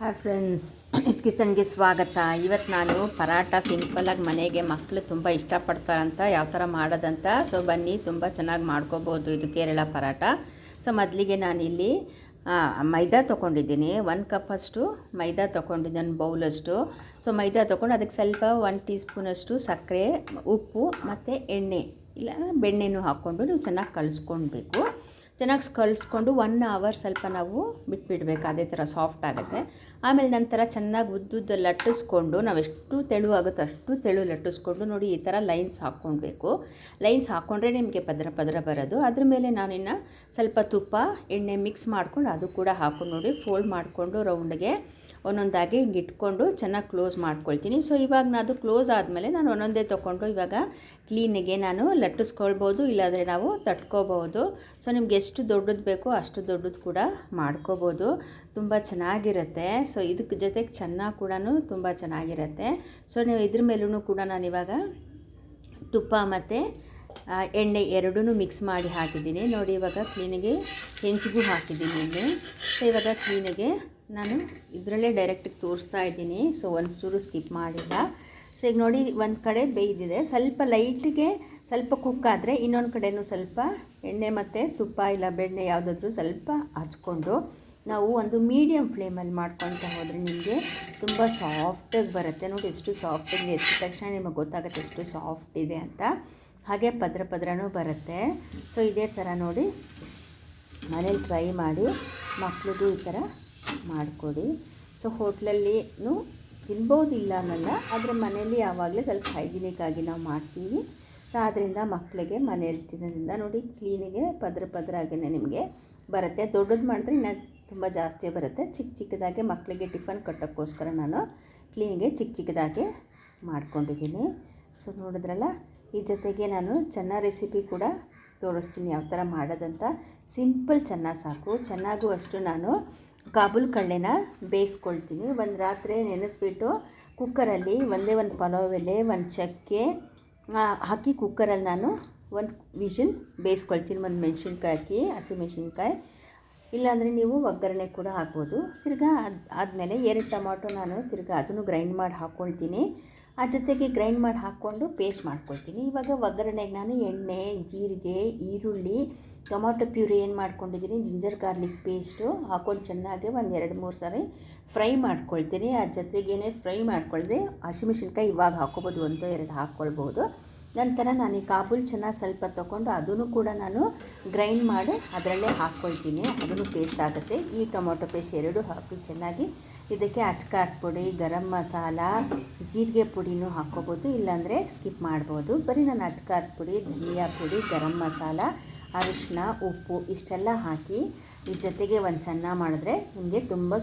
Hi friends, miss ಕಿಚನ್ಗೆ ಸ್ವಾಗತ. ಇವತ್ತು ನಾನು ಪರಾಟ ಸಿಂಪಲಾಗಿ ಮನೆಗೆ ಮಕ್ಕಳು ತುಂಬ ಇಷ್ಟಪಡ್ತಾರಂತ ಯಾವ ಥರ ಮಾಡೋದಂತ. ಸೊ ಬನ್ನಿ, ತುಂಬ ಚೆನ್ನಾಗಿ ಮಾಡ್ಕೋಬೋದು ಇದು ಕೇರಳ ಪರಾಟ. ಸೊ ಮೊದಲಿಗೆ ನಾನಿಲ್ಲಿ ಮೈದಾ ತೊಗೊಂಡಿದ್ದೀನಿ. 1 ಕಪ್ಪಷ್ಟು ಮೈದಾ ತೊಗೊಂಡಿದ್ದೀನಿ, ಬೌಲಷ್ಟು. ಸೊ ಮೈದಾ ತೊಗೊಂಡು ಅದಕ್ಕೆ ಸ್ವಲ್ಪ 1 ಟೀ ಸ್ಪೂನಷ್ಟು ಸಕ್ಕರೆ, ಉಪ್ಪು ಮತ್ತು ಎಣ್ಣೆ ಇಲ್ಲ ಬೆಣ್ಣೆನೂ ಹಾಕ್ಕೊಂಡು ನೀವು ಚೆನ್ನಾಗಿ ಕಲಿಸ್ಕೊಳ್ಬೇಕು. ಚೆನ್ನಾಗಿ ಕಲಿಸ್ಕೊಂಡು 1 ಅವರ್ ಸ್ವಲ್ಪ ನಾವು ಬಿಟ್ಬಿಡ್ಬೇಕು, ಅದೇ ಥರ ಸಾಫ್ಟ್ ಆಗುತ್ತೆ. ಆಮೇಲೆ ನಂತರ ಚೆನ್ನಾಗಿ ಉದ್ದುದ್ದು ಲಟ್ಟಿಸ್ಕೊಂಡು ನಾವು ಎಷ್ಟು ತೆಳುವಾಗುತ್ತೋ ಅಷ್ಟು ತೆಳು ಲಟ್ಟಿಸ್ಕೊಂಡು ನೋಡಿ ಈ ಥರ ಲೈನ್ಸ್ ಹಾಕ್ಕೊಳ್ಬೇಕು. ಲೈನ್ಸ್ ಹಾಕ್ಕೊಂಡ್ರೆ ನಿಮಗೆ ಪದರ ಪದರ ಬರೋದು. ಅದ್ರ ಮೇಲೆ ನಾನಿನ್ನು ಸ್ವಲ್ಪ ತುಪ್ಪ ಎಣ್ಣೆ ಮಿಕ್ಸ್ ಮಾಡ್ಕೊಂಡು ಅದು ಕೂಡ ಹಾಕ್ಕೊಂಡು ನೋಡಿ ಫೋಲ್ಡ್ ಮಾಡಿಕೊಂಡು ರೌಂಡ್ಗೆ ಒಂದೊಂದಾಗಿ ಹಿಂಗೆ ಇಟ್ಕೊಂಡು ಚೆನ್ನಾಗಿ ಕ್ಲೋಸ್ ಮಾಡ್ಕೊಳ್ತೀನಿ. ಸೊ ಇವಾಗ ಅದು ಕ್ಲೋಸ್ ಆದಮೇಲೆ ನಾನು ಒಂದೊಂದೇ ತೊಗೊಂಡು ಇವಾಗ ಕ್ಲೀನಿಗೆ ನಾನು ಲಟ್ಟಿಸ್ಕೊಳ್ಬೋದು, ಇಲ್ಲಾಂದರೆ ನಾವು ತಟ್ಕೋಬೋದು. ಸೊ ನಿಮ್ಗೆ ಎಷ್ಟು ದೊಡ್ಡದು ಬೇಕೋ ಅಷ್ಟು ದೊಡ್ಡದು ಕೂಡ ಮಾಡ್ಕೋಬೋದು, ತುಂಬ ಚೆನ್ನಾಗಿರುತ್ತೆ. ಸೊ ಇದಕ್ಕೆ ಜೊತೆಗೆ ಚೆನ್ನಾಗಿ ಕೂಡ ತುಂಬ ಚೆನ್ನಾಗಿರುತ್ತೆ. ಸೊ ನೀವು ಇದ್ರ ಮೇಲೂ ಕೂಡ ನಾನಿವಾಗ ತುಪ್ಪ ಮತ್ತು ಎಣ್ಣೆ ಎರಡೂ ಮಿಕ್ಸ್ ಮಾಡಿ ಹಾಕಿದ್ದೀನಿ ನೋಡಿ. ಇವಾಗ ಕ್ಲೀನಿಗೆ ಹೆಂಚಿಗೂ ಹಾಕಿದ್ದೀನಿ ಇಲ್ಲಿ. ಸೊ ಇವಾಗ ಕ್ಲೀನಿಗೆ ನಾನು ಇದರಲ್ಲೇ ಡೈರೆಕ್ಟಿಗೆ ತೋರಿಸ್ತಾ ಇದ್ದೀನಿ. ಸೊ ಒಂದು ಚೂರು ಸ್ಕಿಪ್ ಮಾಡಿಲ್ಲ. ಸೊ ಈಗ ನೋಡಿ ಒಂದು ಕಡೆ ಬೇಯ್ದಿದೆ, ಸ್ವಲ್ಪ ಲೈಟಿಗೆ ಸ್ವಲ್ಪ ಕುಕ್ ಆದರೆ ಇನ್ನೊಂದು ಕಡೆಯೂ ಸ್ವಲ್ಪ ಎಣ್ಣೆ ಮತ್ತು ತುಪ್ಪ ಇಲ್ಲ ಬೆಣ್ಣೆ ಯಾವುದಾದ್ರೂ ಸ್ವಲ್ಪ ಹಚ್ಕೊಂಡು ನಾವು ಒಂದು ಮೀಡಿಯಮ್ ಫ್ಲೇಮಲ್ಲಿ ಮಾಡ್ಕೊಳ್ತಾ ಹೋದರೆ ನಿಮಗೆ ತುಂಬ ಸಾಫ್ಟಾಗಿ ಬರುತ್ತೆ. ನೋಡಿ ಎಷ್ಟು ಸಾಫ್ಟಾಗಿ ಎತ್ತಿದ ತಕ್ಷಣ ನಿಮಗೆ ಗೊತ್ತಾಗುತ್ತೆ ಎಷ್ಟು ಸಾಫ್ಟ್ ಇದೆ ಅಂತ. ಹಾಗೆ ಪದ್ರ ಪದ್ರನೂ ಬರುತ್ತೆ. ಸೊ ಇದೇ ಥರ ನೋಡಿ ಮನೇಲಿ ಟ್ರೈ ಮಾಡಿ, ಮಕ್ಳಿಗೂ ಈ ಥರ ಮಾಡಿಕೊಡಿ. ಸೊ ಹೋಟ್ಲಲ್ಲಿನೂ ತಿನ್ಬೋದಿಲ್ಲ ಅನ್ನಲ್ಲ, ಆದರೆ ಮನೇಲಿ ಯಾವಾಗಲೇ ಸ್ವಲ್ಪ ಹೈಜಿನಿಕ್ ಆಗಿ ನಾವು ಮಾಡ್ತೀವಿ. ಸೊ ಆದ್ದರಿಂದ ಮಕ್ಕಳಿಗೆ ಮನೇಲಿ ತಿನ್ನೋದ್ರಿಂದ ನೋಡಿ ಕ್ಲೀನಿಗೆ ಪದ್ರ ಪದ್ರಾಗಿಯೇ ನಿಮಗೆ ಬರುತ್ತೆ. ದೊಡ್ಡದು ಮಾಡಿದ್ರೆ ಇನ್ನು ತುಂಬ ಜಾಸ್ತಿ ಬರುತ್ತೆ. ಚಿಕ್ಕ ಚಿಕ್ಕದಾಗೆ ಮಕ್ಕಳಿಗೆ ಟಿಫನ್ ಕಟ್ಟೋಕ್ಕೋಸ್ಕರ ನಾನು ಕ್ಲೀನಿಗೆ ಚಿಕ್ಕ ಚಿಕ್ಕದಾಗೆ ಮಾಡ್ಕೊಂಡಿದ್ದೀನಿ. ಸೊ ನೋಡಿದ್ರಲ್ಲ, ಈ ಜೊತೆಗೆ ನಾನು ಚೆನ್ನ ರೆಸಿಪಿ ಕೂಡ ತೋರಿಸ್ತೀನಿ ಯಾವ ಥರ ಮಾಡೋದಂತ. ಸಿಂಪಲ್ ಚೆನ್ನ ಸಾಕು. ಚೆನ್ನಾಗೂ ಅಷ್ಟು ನಾನು ಕಾಬೂಲ್ ಕಳ್ಳೆನ ಬೇಯಿಸ್ಕೊಳ್ತೀನಿ. ಒಂದು ರಾತ್ರಿ ನೆನೆಸ್ಬಿಟ್ಟು ಕುಕ್ಕರಲ್ಲಿ ಒಂದೇ ಒಂದು ಪಲಾವ್ ಎಲೆ, ಒಂದು ಚಕ್ಕೆ ಹಾಕಿ ಕುಕ್ಕರಲ್ಲಿ ನಾನು ಒಂದು ವಿಷಲ್ ಬೇಯಿಸ್ಕೊಳ್ತೀನಿ. ಒಂದು ಮೆಣಸಿನ್ಕಾಯಿ ಹಾಕಿ, ಹಸಿಮೆಣಸಿನ್ಕಾಯಿ, ಇಲ್ಲಾಂದರೆ ನೀವು ಒಗ್ಗರಣೆ ಕೂಡ ಹಾಕ್ಬೋದು. ತಿರ್ಗಾ ಆದಮೇಲೆ 2 ಟೊಮಾಟೊ ನಾನು ತಿರ್ಗಾ ಅದನ್ನು ಗ್ರೈಂಡ್ ಮಾಡಿ ಹಾಕ್ಕೊಳ್ತೀನಿ. ಆ ಜೊತೆಗೆ ಗ್ರೈಂಡ್ ಮಾಡಿ ಹಾಕ್ಕೊಂಡು ಪೇಸ್ಟ್ ಮಾಡ್ಕೊಳ್ತೀನಿ. ಇವಾಗ ಒಗ್ಗರಣೆಗೆ ನಾನು ಎಣ್ಣೆ, ಜೀರಿಗೆ, ಈರುಳ್ಳಿ, ಟೊಮಾಟೊ ಪ್ಯೂರಿ ಏನು ಮಾಡ್ಕೊಂಡಿದ್ದೀನಿ, ಜಿಂಜರ್ ಗಾರ್ಲಿಕ್ ಪೇಸ್ಟು ಹಾಕ್ಕೊಂಡು ಚೆನ್ನಾಗಿ ಒಂದು 2-3 ಸಾರಿ ಫ್ರೈ ಮಾಡ್ಕೊಳ್ತೀನಿ. ಆ ಜೊತೆಗೇ ಫ್ರೈ ಮಾಡ್ಕೊಳ್ದೆ ಹಸಿಮೆಣಸಿನ್ಕಾಯಿ ಇವಾಗ ಹಾಕ್ಕೊಬೋದು, 1-2 ಹಾಕ್ಕೊಳ್ಬೋದು. ನಂತರ ನಾನು ಈ ಕಾಬೂಲ್ ಚೆನ್ನ ಸ್ವಲ್ಪ ತೊಗೊಂಡು ಅದನ್ನು ಕೂಡ ನಾನು ಗ್ರೈಂಡ್ ಮಾಡಿ ಅದರಲ್ಲೇ ಹಾಕ್ಕೊಳ್ತೀನಿ. ಅದನ್ನು ಪೇಸ್ಟ್ ಆಗುತ್ತೆ. ಈ ಟೊಮೊಟೊ ಪೇಸ್ಟ್ 2 ಹಾಕಿ ಚೆನ್ನಾಗಿ ಇದಕ್ಕೆ ಅಚ್ಕಾರದ ಪುಡಿ, ಗರಂ ಮಸಾಲ, ಜೀರಿಗೆ ಪುಡಿನೂ ಹಾಕ್ಕೋಬೋದು, ಇಲ್ಲಾಂದರೆ ಸ್ಕಿಪ್ ಮಾಡ್ಬೋದು. ಬರೀ ನಾನು ಅಚ್ಕಾರದ ಪುಡಿ, ಧನಿಯಾ ಪುಡಿ, ಗರಂ ಮಸಾಲ, ಅರಿಶಿನ, ಉಪ್ಪು ಇಷ್ಟೆಲ್ಲ ಹಾಕಿ ಈ ಜೊತೆಗೆ ಒಂದು ಚೆನ್ನ ಮಾಡಿದ್ರೆ ನಿಮಗೆ ತುಂಬ